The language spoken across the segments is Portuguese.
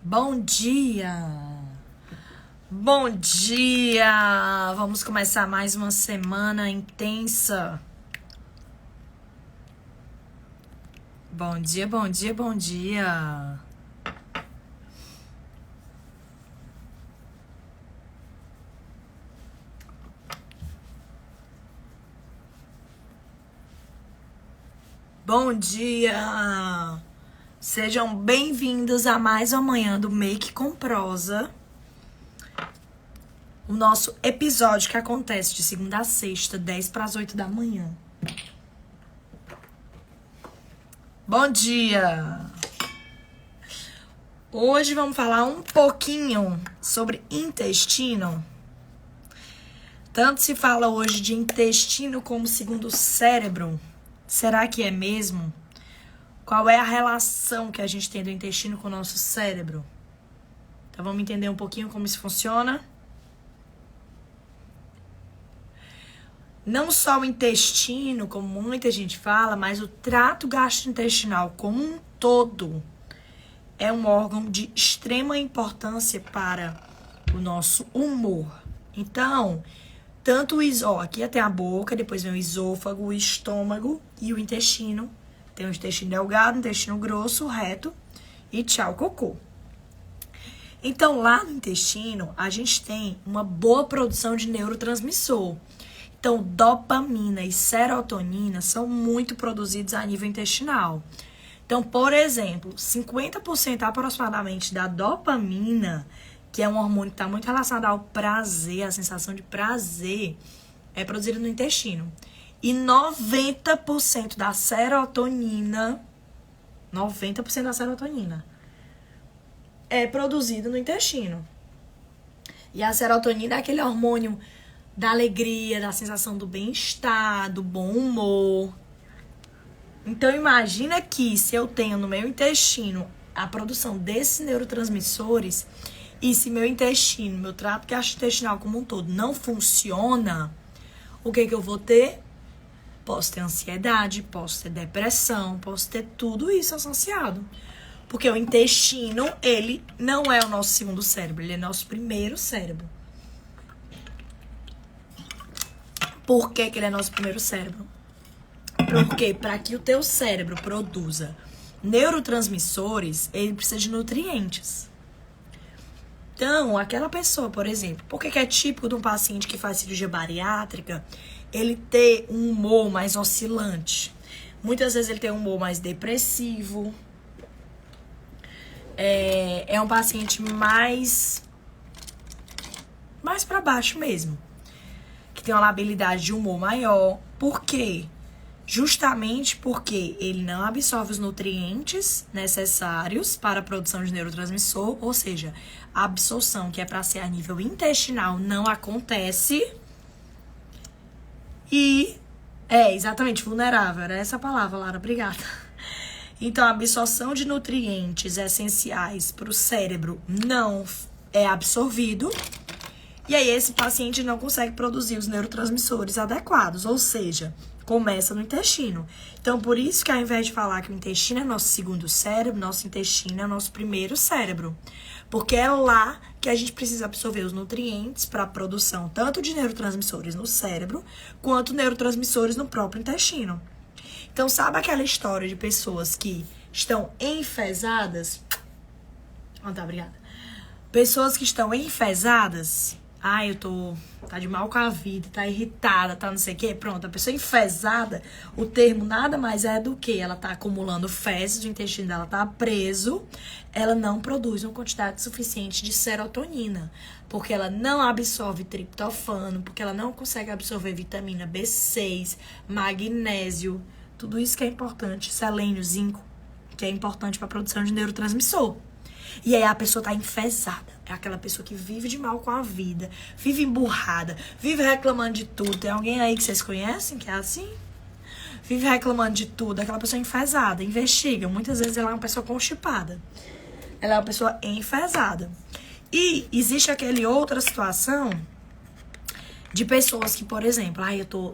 Bom dia! Bom dia! Vamos começar mais uma semana intensa. Bom dia, bom dia, bom dia! Bom dia! Sejam bem-vindos a mais uma manhã do Make com Prosa. O nosso episódio que acontece de segunda a sexta, 10 para as 8 da manhã. Bom dia! Hoje vamos falar um pouquinho sobre intestino. Tanto se fala hoje de intestino como segundo cérebro. Será que é mesmo? Qual é a relação que a gente tem do intestino com o nosso cérebro? Então vamos entender um pouquinho como isso funciona? Não só o intestino, como muita gente fala, mas o trato gastrointestinal como um todo é um órgão de extrema importância para o nosso humor. Então, tanto o esôfago, aqui tem a boca, depois vem o esôfago, o estômago e o intestino. Tem o intestino delgado, o intestino grosso, reto e tchau, cocô. Então, lá no intestino, a gente tem uma boa produção de neurotransmissor. Então, dopamina e serotonina são muito produzidos a nível intestinal. Então, por exemplo, 50% aproximadamente da dopamina, que é um hormônio que está muito relacionado ao prazer, a sensação de prazer, é produzido no intestino. E 90% da serotonina, 90% da serotonina é produzido no intestino. E a serotonina é aquele hormônio da alegria, da sensação do bem-estar, do bom humor. Então imagina que se eu tenho no meu intestino a produção desses neurotransmissores e se meu intestino, meu trato gastrointestinal como um todo não funciona, o que eu vou ter? Posso ter ansiedade, posso ter depressão, posso ter tudo isso associado. Porque o intestino, ele não é o nosso segundo cérebro, ele é nosso primeiro cérebro. Por que ele é nosso primeiro cérebro? Porque para que o teu cérebro produza neurotransmissores, ele precisa de nutrientes. Então, aquela pessoa, por exemplo, por que é típico de um paciente que faz cirurgia bariátrica ele ter um humor mais oscilante? Muitas vezes ele tem um humor mais depressivo. É um paciente mais para baixo mesmo. Que tem uma labilidade de humor maior. Por quê? Justamente porque ele não absorve os nutrientes necessários para a produção de neurotransmissor, ou seja, a absorção que é para ser a nível intestinal não acontece. E exatamente, vulnerável, era essa a palavra, Lara, obrigada. Então, a absorção de nutrientes essenciais para o cérebro não é absorvido. E aí, esse paciente não consegue produzir os neurotransmissores adequados, ou seja, começa no intestino. Então, por isso que ao invés de falar que o intestino é nosso segundo cérebro, nosso intestino é nosso primeiro cérebro. Porque é lá que a gente precisa absorver os nutrientes para a produção tanto de neurotransmissores no cérebro, quanto neurotransmissores no próprio intestino. Então, sabe aquela história de pessoas que estão enfesadas? Tá, obrigada. Pessoas que estão enfesadas. Tá de mal com a vida, tá irritada, tá não sei o quê. Pronto, a pessoa enfesada, o termo nada mais é do que ela tá acumulando fezes, o intestino dela tá preso, ela não produz uma quantidade suficiente de serotonina, porque ela não absorve triptofano, porque ela não consegue absorver vitamina B6, magnésio, tudo isso que é importante, selênio, zinco, que é importante para a produção de neurotransmissor. E aí a pessoa tá enfesada. É aquela pessoa que vive de mal com a vida, vive emburrada, vive reclamando de tudo. Tem alguém aí que vocês conhecem que é assim? Vive reclamando de tudo. Aquela pessoa enfesada. Investiga. Muitas vezes ela é uma pessoa constipada. Ela é uma pessoa enfesada. E existe aquela outra situação de pessoas que, por exemplo,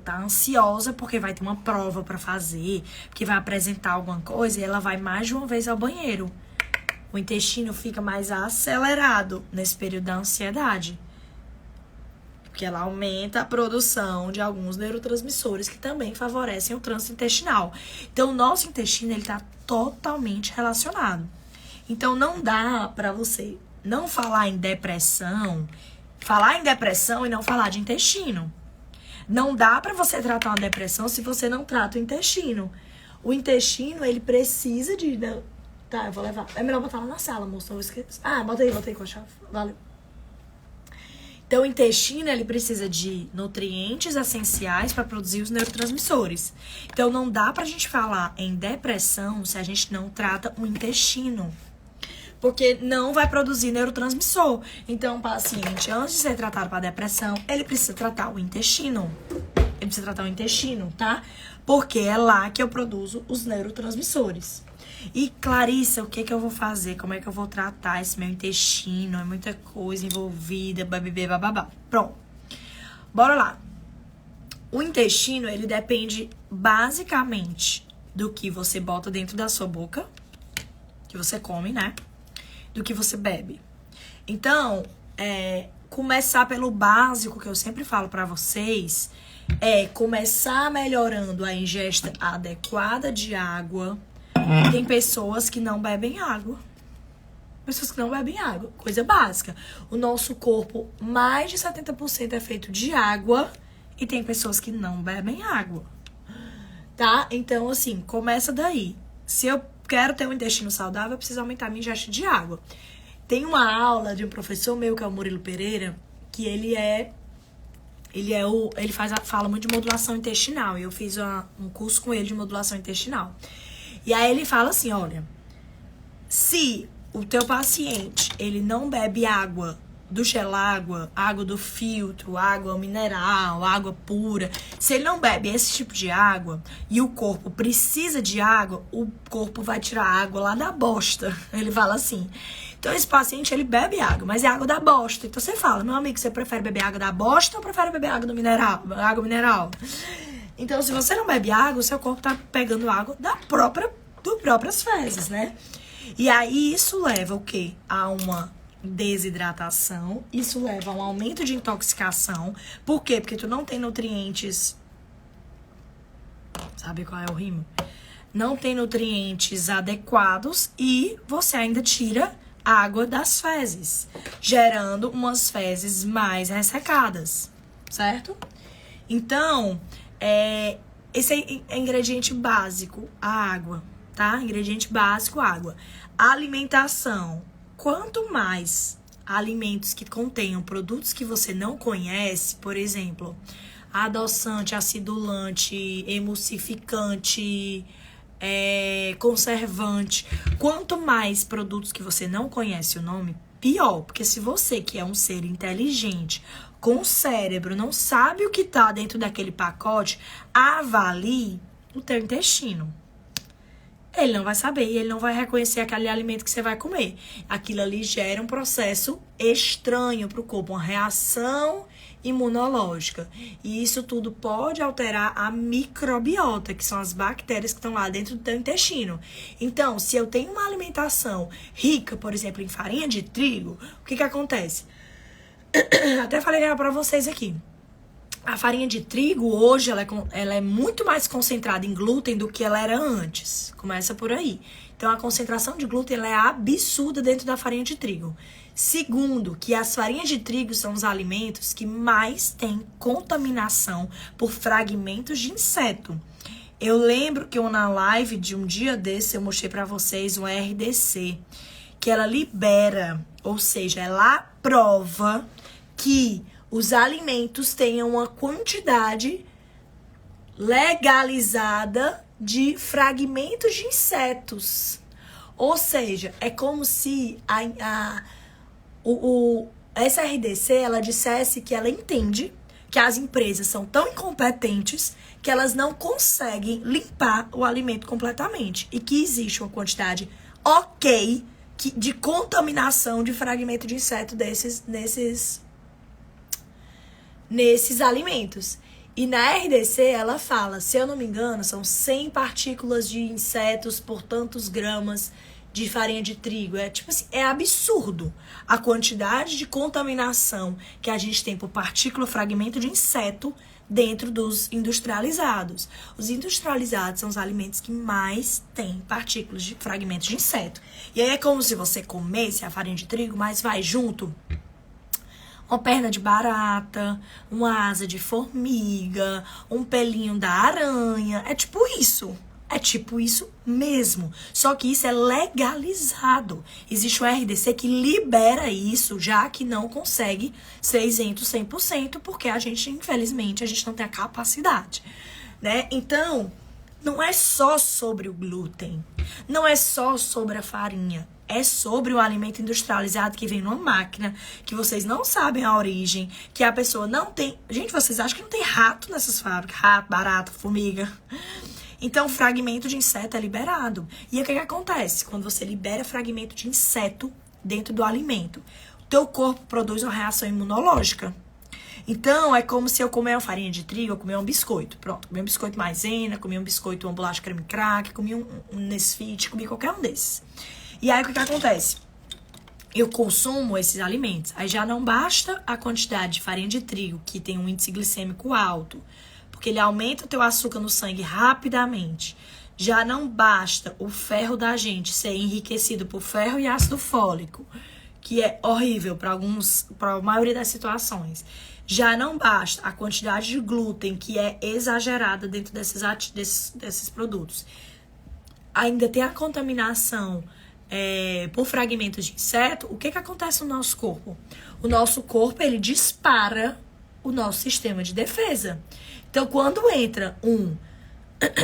tá ansiosa porque vai ter uma prova pra fazer, porque vai apresentar alguma coisa e ela vai mais de uma vez ao banheiro. O intestino fica mais acelerado nesse período da ansiedade. Porque ela aumenta a produção de alguns neurotransmissores que também favorecem o trânsito intestinal. Então, o nosso intestino, ele tá totalmente relacionado. Então, não dá pra você não falar em depressão e não falar de intestino. Não dá pra você tratar uma depressão se você não trata o intestino. O intestino, ele precisa de... Tá, eu vou levar. É melhor botar lá na sala, moço, não esqueça. Ah, bota aí com a chave. Valeu. Então, o intestino, ele precisa de nutrientes essenciais para produzir os neurotransmissores. Então, não dá pra gente falar em depressão se a gente não trata o intestino. Porque não vai produzir neurotransmissor. Então, o paciente, antes de ser tratado para depressão, ele precisa tratar o intestino. Ele precisa tratar o intestino, tá? Porque é lá que eu produzo os neurotransmissores. E, Clarissa, o que eu vou fazer? Como é que eu vou tratar esse meu intestino? É muita coisa envolvida, bababá. Pronto. Bora lá. O intestino, ele depende basicamente do que você bota dentro da sua boca, que você come, né? Do que você bebe. Então, começar pelo básico, que eu sempre falo pra vocês, é começar melhorando a ingesta adequada de água. Tem pessoas que não bebem água. Coisa básica. O nosso corpo, mais de 70% é feito de água. E tem pessoas que não bebem água. Tá? Então, assim, começa daí. Se eu quero ter um intestino saudável, eu preciso aumentar a minha ingesta de água. Tem uma aula de um professor meu, que é o Murilo Pereira, que ele fala muito de modulação intestinal. E eu fiz um curso com ele de modulação intestinal. E aí ele fala assim, olha, se o teu paciente, ele não bebe água do gelágua, água do filtro, água mineral, água pura, se ele não bebe esse tipo de água e o corpo precisa de água, o corpo vai tirar água lá da bosta. Ele fala assim. Então esse paciente, ele bebe água, mas é água da bosta. Então você fala, meu amigo, você prefere beber água da bosta ou prefere beber água do mineral? Água mineral. Então, se você não bebe água, o seu corpo tá pegando água das próprias fezes, né? E aí, isso leva o quê? A uma desidratação. Isso leva a um aumento de intoxicação. Por quê? Porque tu não tem nutrientes... Sabe qual é o rimo? Não tem nutrientes adequados e você ainda tira água das fezes, gerando umas fezes mais ressecadas, certo? Então... esse é ingrediente básico, a água, tá? Ingrediente básico, água. Alimentação. Quanto mais alimentos que contenham produtos que você não conhece, por exemplo, adoçante, acidulante, emulsificante, conservante, quanto mais produtos que você não conhece o nome, pior. Porque se você, que é um ser inteligente, com o cérebro, não sabe o que tá dentro daquele pacote, avalie o teu intestino. Ele não vai saber e ele não vai reconhecer aquele alimento que você vai comer. Aquilo ali gera um processo estranho pro corpo, uma reação imunológica. E isso tudo pode alterar a microbiota, que são as bactérias que estão lá dentro do teu intestino. Então, se eu tenho uma alimentação rica, por exemplo, em farinha de trigo, o que acontece? Até falei pra vocês aqui. A farinha de trigo, hoje, ela é muito mais concentrada em glúten do que ela era antes. Começa por aí. Então, a concentração de glúten ela é absurda dentro da farinha de trigo. Segundo, que as farinhas de trigo são os alimentos que mais têm contaminação por fragmentos de inseto. Eu lembro que na live de um dia desse, eu mostrei pra vocês um RDC, que ela libera, ou seja, ela prova que os alimentos tenham uma quantidade legalizada de fragmentos de insetos. Ou seja, é como se essa RDC, ela dissesse que ela entende que as empresas são tão incompetentes que elas não conseguem limpar o alimento completamente. E que existe uma quantidade ok de contaminação de fragmento de inseto nesses alimentos. E na RDC ela fala, se eu não me engano, são 100 partículas de insetos por tantos gramas de farinha de trigo. É tipo assim, é absurdo a quantidade de contaminação que a gente tem por partícula, fragmento de inseto dentro dos industrializados. Os industrializados são os alimentos que mais têm partículas de fragmentos de inseto. E aí é como se você comesse a farinha de trigo, mas vai junto uma perna de barata, uma asa de formiga, um pelinho da aranha. É tipo isso. É tipo isso mesmo. Só que isso é legalizado. Existe o RDC que libera isso, já que não consegue ser isento 100%, porque a gente, infelizmente, a gente não tem a capacidade, né? Então, não é só sobre o glúten. Não é só sobre a farinha. É sobre o alimento industrializado que vem numa máquina, que vocês não sabem a origem, que a pessoa não tem... Gente, vocês acham que não tem rato nessas fábricas? Rato, barata, formiga... Então, fragmento de inseto é liberado. E aí, o que acontece? Quando você libera fragmento de inseto dentro do alimento, o teu corpo produz uma reação imunológica. Então, é como se eu comer uma farinha de trigo, eu comer um biscoito. Pronto, comi um biscoito maisena, comi um biscoito, uma bolacha creme crack, comi um Nesfit, comi qualquer um desses. E aí, o que acontece? Eu consumo esses alimentos. Aí já não basta a quantidade de farinha de trigo, que tem um índice glicêmico alto, porque ele aumenta o teu açúcar no sangue rapidamente. Já não basta o ferro da gente ser enriquecido por ferro e ácido fólico, que é horrível para a maioria das situações. Já não basta a quantidade de glúten, que é exagerada dentro desses produtos. Ainda tem a contaminação por fragmentos de inseto. O que acontece no nosso corpo? O nosso corpo, ele dispara o nosso sistema de defesa. Então, quando entra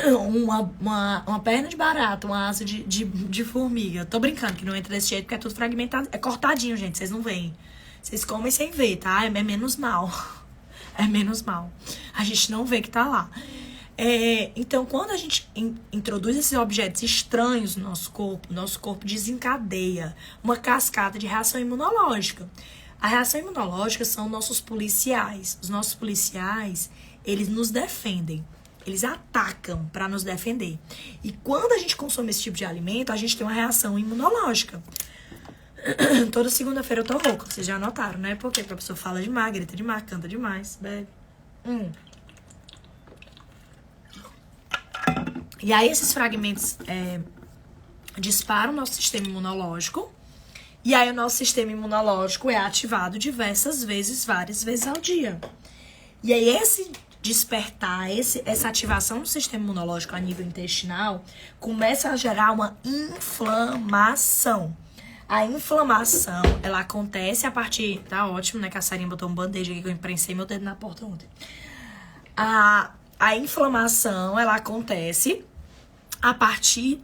uma perna de barata, uma asa de formiga, tô brincando que não entra desse jeito porque é tudo fragmentado, é cortadinho, gente, vocês não veem. Vocês comem sem ver, tá? É menos mal. É menos mal. A gente não vê que tá lá. Então, quando a gente introduz esses objetos estranhos no nosso corpo desencadeia uma cascata de reação imunológica. A reação imunológica são nossos policiais. Os nossos policiais, eles nos defendem. Eles atacam para nos defender. E quando a gente consome esse tipo de alimento, a gente tem uma reação imunológica. Toda segunda-feira eu tô rouca. Vocês já notaram, né? Porque a pessoa fala demais, grita demais, canta demais, bebe. E aí esses fragmentos disparam o nosso sistema imunológico. E aí o nosso sistema imunológico é ativado diversas vezes, várias vezes ao dia. E aí esse despertar, essa ativação do sistema imunológico a nível intestinal começa a gerar uma inflamação. A inflamação, ela acontece a partir... Tá ótimo, né? Que a Sarinha botou um band-aid aqui que eu imprensei meu dedo na porta ontem. A inflamação, ela acontece a partir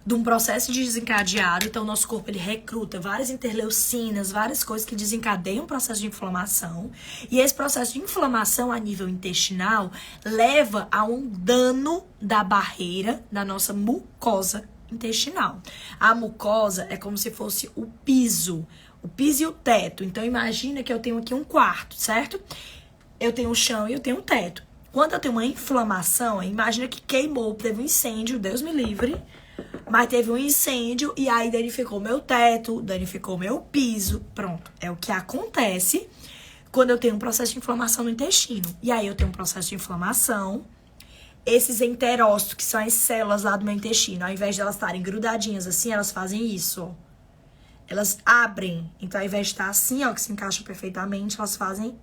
de um processo desencadeado. Então, o nosso corpo, ele recruta várias interleucinas, várias coisas que desencadeiam o processo de inflamação. E esse processo de inflamação a nível intestinal leva a um dano da barreira da nossa mucosa intestinal. A mucosa é como se fosse o piso e o teto. Então, imagina que eu tenho aqui um quarto, certo? Eu tenho o chão e eu tenho o teto. Quando eu tenho uma inflamação, imagina que queimou, teve um incêndio, Deus me livre, mas teve um incêndio e aí danificou meu teto, danificou meu piso. Pronto, é o que acontece quando eu tenho um processo de inflamação no intestino. E aí eu tenho um processo de inflamação, esses enterócitos, que são as células lá do meu intestino, ao invés de elas estarem grudadinhas assim, elas fazem isso, ó. Elas abrem. Então, ao invés de estar assim, ó, que se encaixa perfeitamente, elas fazem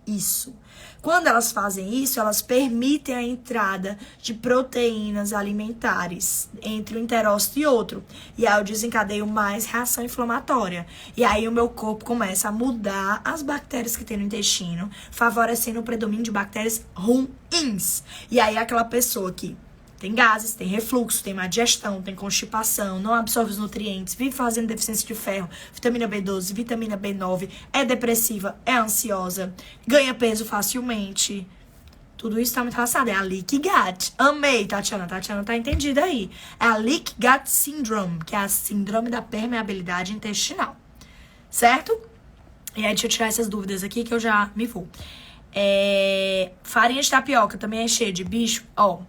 isso. Quando elas fazem isso, elas permitem a entrada de proteínas alimentares entre um enterócito e outro. E aí eu desencadeio mais reação inflamatória. E aí o meu corpo começa a mudar as bactérias que tem no intestino, favorecendo o predomínio de bactérias ruins. E aí aquela pessoa que tem gases, tem refluxo, tem má digestão, tem constipação, não absorve os nutrientes, vive fazendo deficiência de ferro, vitamina B12, vitamina B9, é depressiva, é ansiosa, ganha peso facilmente. Tudo isso tá muito relacionado. É a Leaky Gut. Amei, Tatiana. Tatiana tá entendida aí. É a Leaky Gut Syndrome, que é a síndrome da permeabilidade intestinal. Certo? E aí, deixa eu tirar essas dúvidas aqui que eu já me vou. Farinha de tapioca também é cheia de bicho? Ó.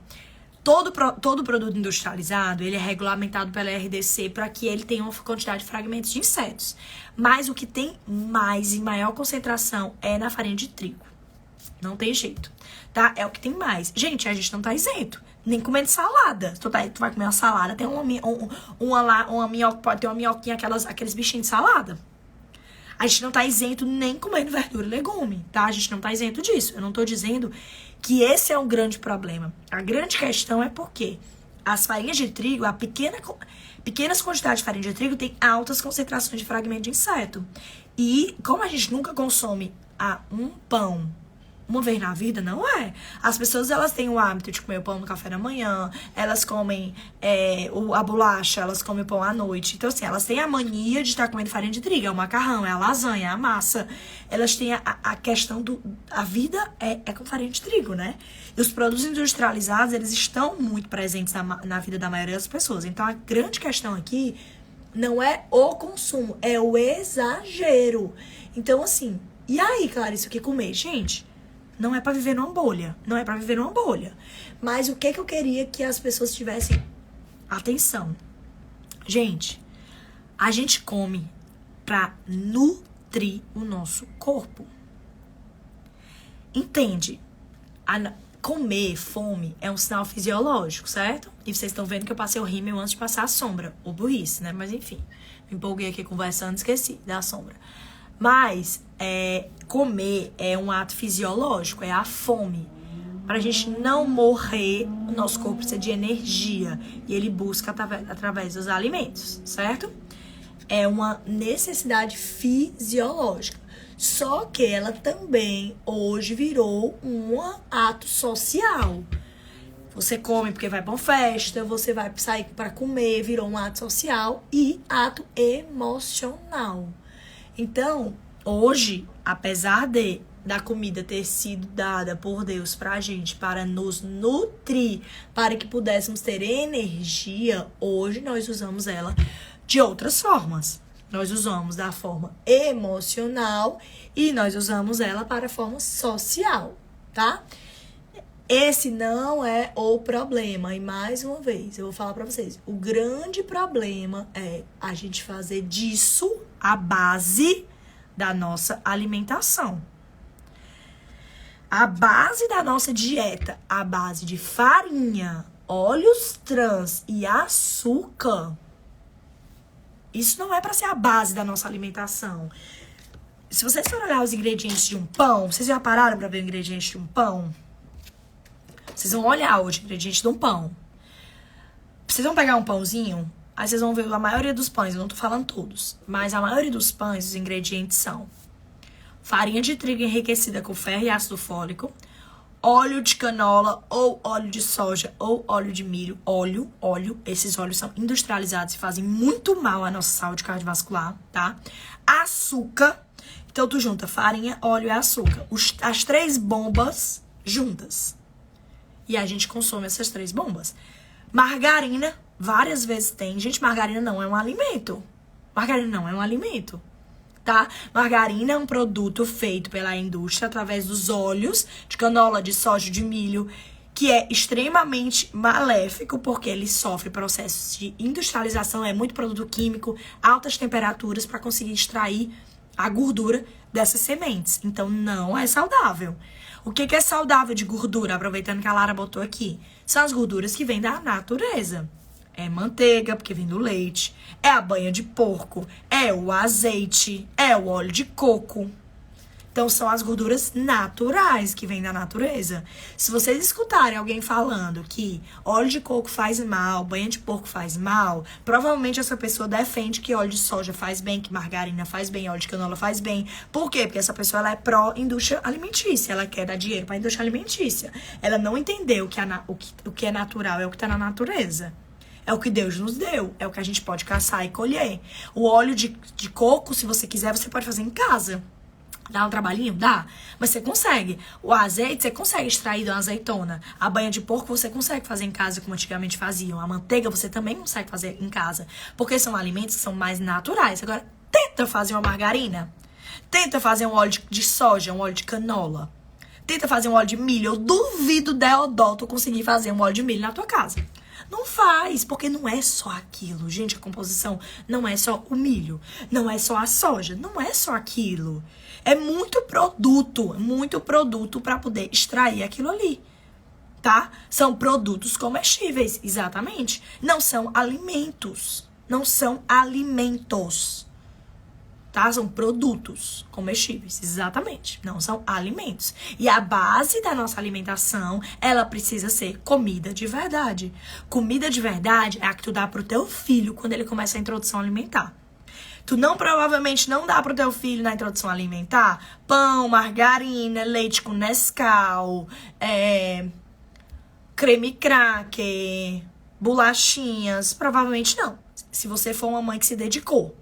Todo produto industrializado, ele é regulamentado pela RDC para que ele tenha uma quantidade de fragmentos de insetos. Mas o que tem mais e maior concentração é na farinha de trigo. Não tem jeito, tá? É o que tem mais. Gente, a gente não tá isento. Nem comendo salada. Tu vai comer uma salada, tem uma minhoca, pode ter uma minhoquinha, aqueles bichinhos de salada. A gente não tá isento nem comendo verdura e legume, tá? A gente não tá isento disso. Eu não tô dizendo que esse é um grande problema. A grande questão é porque as farinhas de trigo, pequenas quantidades de farinha de trigo tem altas concentrações de fragmento de inseto. E como a gente nunca consome um pão uma vez na vida, não é. As pessoas, elas têm o hábito de comer o pão no café da manhã, elas comem a bolacha, elas comem o pão à noite. Então, assim, elas têm a mania de estar comendo farinha de trigo, é o macarrão, é a lasanha, é a massa. Elas têm a questão a vida é com farinha de trigo, né? E os produtos industrializados, eles estão muito presentes na vida da maioria das pessoas. Então, a grande questão aqui não é o consumo, é o exagero. Então, assim, e aí, Clarice, o que comer? Gente, não é pra viver numa bolha. Não é pra viver numa bolha. Mas o que eu queria que as pessoas tivessem atenção? Gente, a gente come pra nutrir o nosso corpo. Entende? Comer, fome, é um sinal fisiológico, certo? E vocês estão vendo que eu passei o rímel antes de passar a sombra. Ou burrice, né? Mas enfim, me empolguei aqui conversando e esqueci da sombra. Mas comer é um ato fisiológico, é a fome. Pra gente não morrer, o nosso corpo precisa de energia. E ele busca através dos alimentos, certo? É uma necessidade fisiológica. Só que ela também, hoje, virou um ato social. Você come porque vai pra uma festa, você vai sair pra comer, virou um ato social e ato emocional. Então, hoje, apesar da comida ter sido dada por Deus pra gente, para nos nutrir, para que pudéssemos ter energia, hoje nós usamos ela de outras formas. Nós usamos da forma emocional e nós usamos ela para a forma social, tá? Esse não é o problema. E mais uma vez, eu vou falar pra vocês. O grande problema é a gente fazer disso a base da nossa alimentação. A base da nossa dieta, a base de farinha, óleos trans e açúcar, isso não é para ser a base da nossa alimentação. Se vocês forem olhar os ingredientes de um pão, vocês já pararam para ver o ingrediente de um pão? Vocês vão olhar hoje o ingrediente de um pão. Vocês vão pegar um pãozinho, aí vocês vão ver a maioria dos pães, eu não tô falando todos, mas a maioria dos pães, os ingredientes são farinha de trigo enriquecida com ferro e ácido fólico, óleo de canola ou óleo de soja ou óleo de milho, óleo, esses óleos são industrializados e fazem muito mal à nossa saúde cardiovascular, tá? Açúcar, então tu junta farinha, óleo e açúcar, as três bombas juntas. E a gente consome essas três bombas. Margarina, várias vezes tem. Gente, margarina não é um alimento. Margarina não é um alimento, tá? Margarina é um produto feito pela indústria através dos óleos de canola, de soja, de milho, que é extremamente maléfico porque ele sofre processos de industrialização, é muito produto químico, altas temperaturas para conseguir extrair a gordura dessas sementes. Então, não é saudável. O que é saudável de gordura, aproveitando que a Lara botou aqui? São as gorduras que vêm da natureza. É manteiga, porque vem do leite. É a banha de porco. É o azeite. É o óleo de coco. Então, são as gorduras naturais que vêm da natureza. Se vocês escutarem alguém falando que óleo de coco faz mal, banha de porco faz mal, provavelmente essa pessoa defende que óleo de soja faz bem, que margarina faz bem, óleo de canola faz bem. Por quê? Porque essa pessoa ela é pró-indústria alimentícia. Ela quer dar dinheiro para a indústria alimentícia. Ela não entendeu o que é natural, é o que está na natureza. É o que Deus nos deu. É o que a gente pode caçar e colher. O óleo de coco, se você quiser, você pode fazer em casa. Dá um trabalhinho? Dá. Mas você consegue. O azeite, você consegue extrair de uma azeitona. A banha de porco, você consegue fazer em casa, como antigamente faziam. A manteiga, você também consegue fazer em casa. Porque são alimentos que são mais naturais. Agora, tenta fazer uma margarina. Tenta fazer um óleo de soja, um óleo de canola. Tenta fazer um óleo de milho. Eu duvido, Deodoto, conseguir fazer um óleo de milho na tua casa. Não faz, porque não é só aquilo. Gente, a composição não é só o milho. Não é só a soja. Não é só aquilo. É muito produto para poder extrair aquilo ali. Tá? São produtos comestíveis, exatamente. Não são alimentos. Não são alimentos. Tá? São produtos comestíveis, exatamente. Não são alimentos. E a base da nossa alimentação, ela precisa ser comida de verdade. Comida de verdade é a que tu dá pro teu filho quando ele começa a introdução alimentar. Tu provavelmente não dá pro teu filho na introdução alimentar pão, margarina, leite com Nescau, creme cracker, bolachinhas. Provavelmente não. Se você for uma mãe que se dedicou.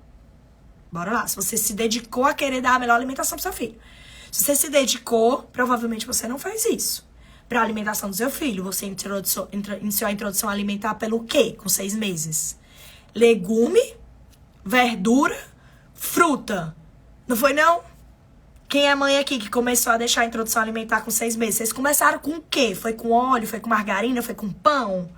Bora lá. Se você se dedicou a querer dar a melhor alimentação pro seu filho. Se você se dedicou, provavelmente você não faz isso. Pra alimentação do seu filho, você iniciou a introdução alimentar pelo quê? Com 6 meses. Legume, verdura, fruta. Não foi, não? Quem é mãe aqui que começou a deixar a introdução alimentar com 6 meses? Vocês começaram com o quê? Foi com óleo? Foi com margarina? Foi com pão?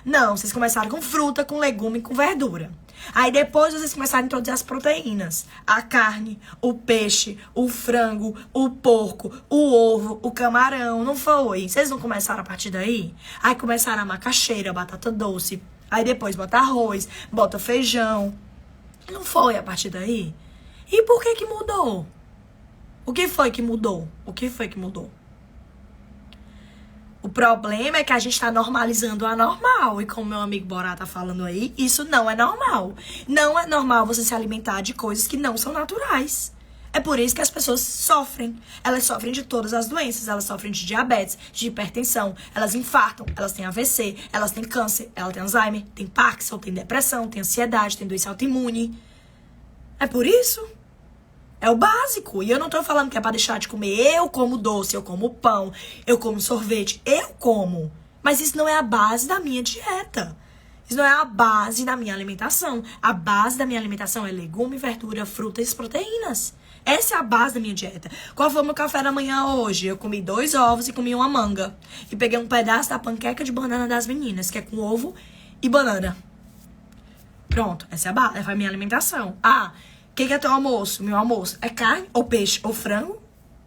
Não, vocês começaram com fruta, com legume, com verdura. Aí depois vocês começaram a introduzir as proteínas. A carne, o peixe, o frango, o porco, o ovo, o camarão. Não foi? Vocês não começaram a partir daí? Aí começaram a macaxeira, batata doce. Aí depois bota arroz, bota feijão. Não foi a partir daí? E por que que mudou? O que foi que mudou? O que foi que mudou? O problema é que a gente tá normalizando o anormal. E como meu amigo Borá tá falando aí, isso não é normal. Não é normal você se alimentar de coisas que não são naturais. É por isso que as pessoas sofrem. Elas sofrem de todas as doenças. Elas sofrem de diabetes, de hipertensão. Elas infartam, elas têm AVC, elas têm câncer, elas têm Alzheimer, têm Parkinson, têm depressão, têm ansiedade, têm doença autoimune. É por isso. É o básico. E eu não tô falando que é pra deixar de comer. Eu como doce, eu como pão, eu como sorvete. Eu como. Mas isso não é a base da minha dieta. Isso não é a base da minha alimentação. A base da minha alimentação é legume, verdura, frutas e proteínas. Essa é a base da minha dieta. Qual foi o meu café da manhã hoje? Eu comi 2 ovos e comi uma manga. E peguei um pedaço da panqueca de banana das meninas, que é com ovo e banana. Pronto. Essa é a base. Essa é a minha alimentação. Ah, o que é teu almoço? Meu almoço é carne, ou peixe, ou frango,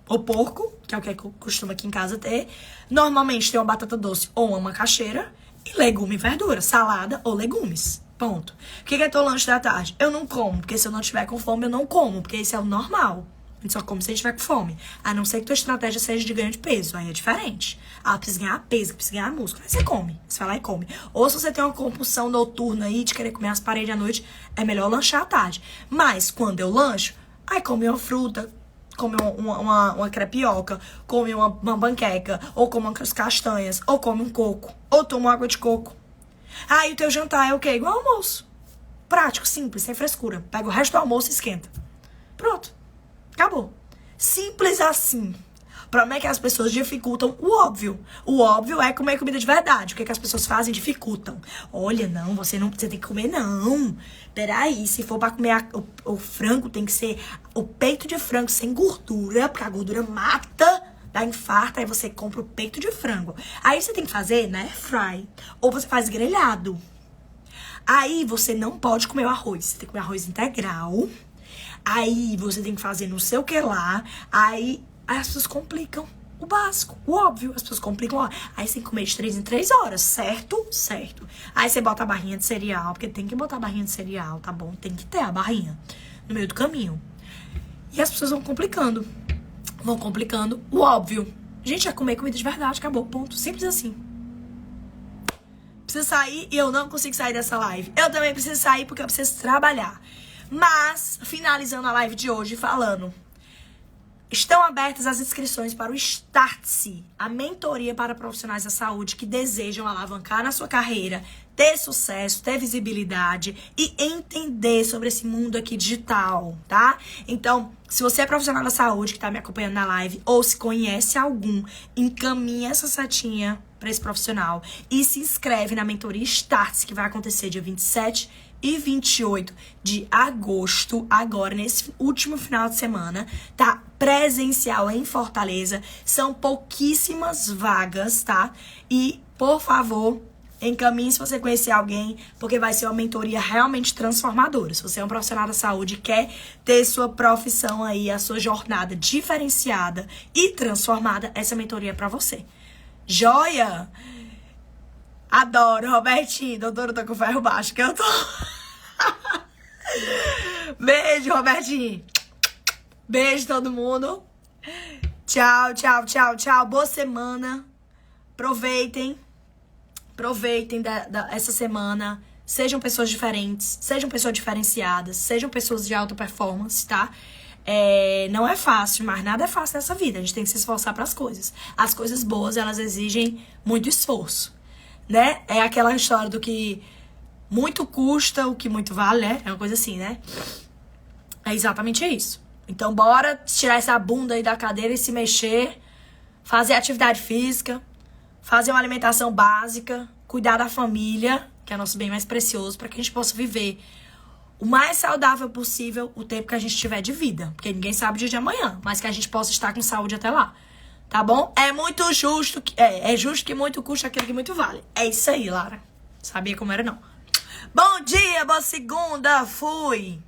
ou porco, que é o que eu costumo aqui em casa ter. Normalmente tem uma batata doce ou uma macaxeira. E legume e verdura, salada ou legumes. Ponto. O que é teu lanche da tarde? Eu não como, porque se eu não tiver com fome, eu não como, porque isso é o normal. A gente só come se a gente tiver com fome. A não ser que tua estratégia seja de ganho de peso, aí é diferente. Ah, precisa ganhar peso, precisa ganhar músculo. Aí você come, você vai lá e come. Ou se você tem uma compulsão noturna aí de querer comer as paredes à noite, é melhor lanchar à tarde. Mas quando eu lancho, aí come uma fruta, come uma crepioca, come uma panqueca, ou come umas castanhas, ou come um coco, ou toma água de coco. Aí o teu jantar é o quê? Igual ao almoço. Prático, simples, sem frescura. Pega o resto do almoço e esquenta. Pronto. Acabou. Simples assim. O problema é que as pessoas dificultam o óbvio. O óbvio é comer comida de verdade. O que as pessoas fazem? Dificultam. Olha, não, você tem que comer, não. Peraí, se for pra comer o frango, tem que ser o peito de frango sem gordura, porque a gordura mata, dá infarto, aí você compra o peito de frango. Aí você tem que fazer, né, fry. Ou você faz grelhado. Aí você não pode comer o arroz. Você tem que comer arroz integral. Aí você tem que fazer não sei o que lá. Aí as pessoas complicam o básico, o óbvio. As pessoas complicam. Ó. Aí você tem que comer de 3 em 3 horas, certo? Certo. Aí você bota a barrinha de cereal, porque tem que botar a barrinha de cereal, tá bom? Tem que ter a barrinha no meio do caminho. E as pessoas vão complicando. Vão complicando o óbvio. Gente, é comer comida de verdade, acabou, ponto. Simples assim. Preciso sair e eu não consigo sair dessa live. Eu também preciso sair porque eu preciso trabalhar. Mas, finalizando a live de hoje falando, estão abertas as inscrições para o Start-se, a mentoria para profissionais da saúde que desejam alavancar na sua carreira, ter sucesso, ter visibilidade e entender sobre esse mundo aqui digital, tá? Então, se você é profissional da saúde que tá me acompanhando na live ou se conhece algum, encaminha essa setinha para esse profissional e se inscreve na mentoria Start-se, que vai acontecer dia 27 e 28 de agosto, agora nesse último final de semana, tá? Presencial em Fortaleza. São pouquíssimas vagas, tá? E, por favor, encaminhe se você conhecer alguém, porque vai ser uma mentoria realmente transformadora. Se você é um profissional da saúde e quer ter sua profissão aí, a sua jornada diferenciada e transformada, essa mentoria é pra você. Joia? Adoro, Robertinho. Doutor, eu tô com ferro baixo, que eu tô... Beijo, Robertinho. Beijo, todo mundo. Tchau, tchau, tchau, tchau. Boa semana. Aproveitem essa semana. Sejam pessoas diferentes, sejam pessoas diferenciadas, sejam pessoas de alta performance, tá? Não é fácil, mas nada é fácil nessa vida. A gente tem que se esforçar para as coisas. As coisas boas, elas exigem muito esforço, né? É aquela história do que muito custa, o que muito vale, né? É uma coisa assim, né? É exatamente isso. Então, bora tirar essa bunda aí da cadeira e se mexer, fazer atividade física, fazer uma alimentação básica, cuidar da família, que é o nosso bem mais precioso, para que a gente possa viver o mais saudável possível o tempo que a gente tiver de vida. Porque ninguém sabe o dia de amanhã, mas que a gente possa estar com saúde até lá. Tá bom? É muito justo, é justo que muito custa aquilo que muito vale. É isso aí, Lara. Sabia como era, não. Bom dia, boa segunda, fui!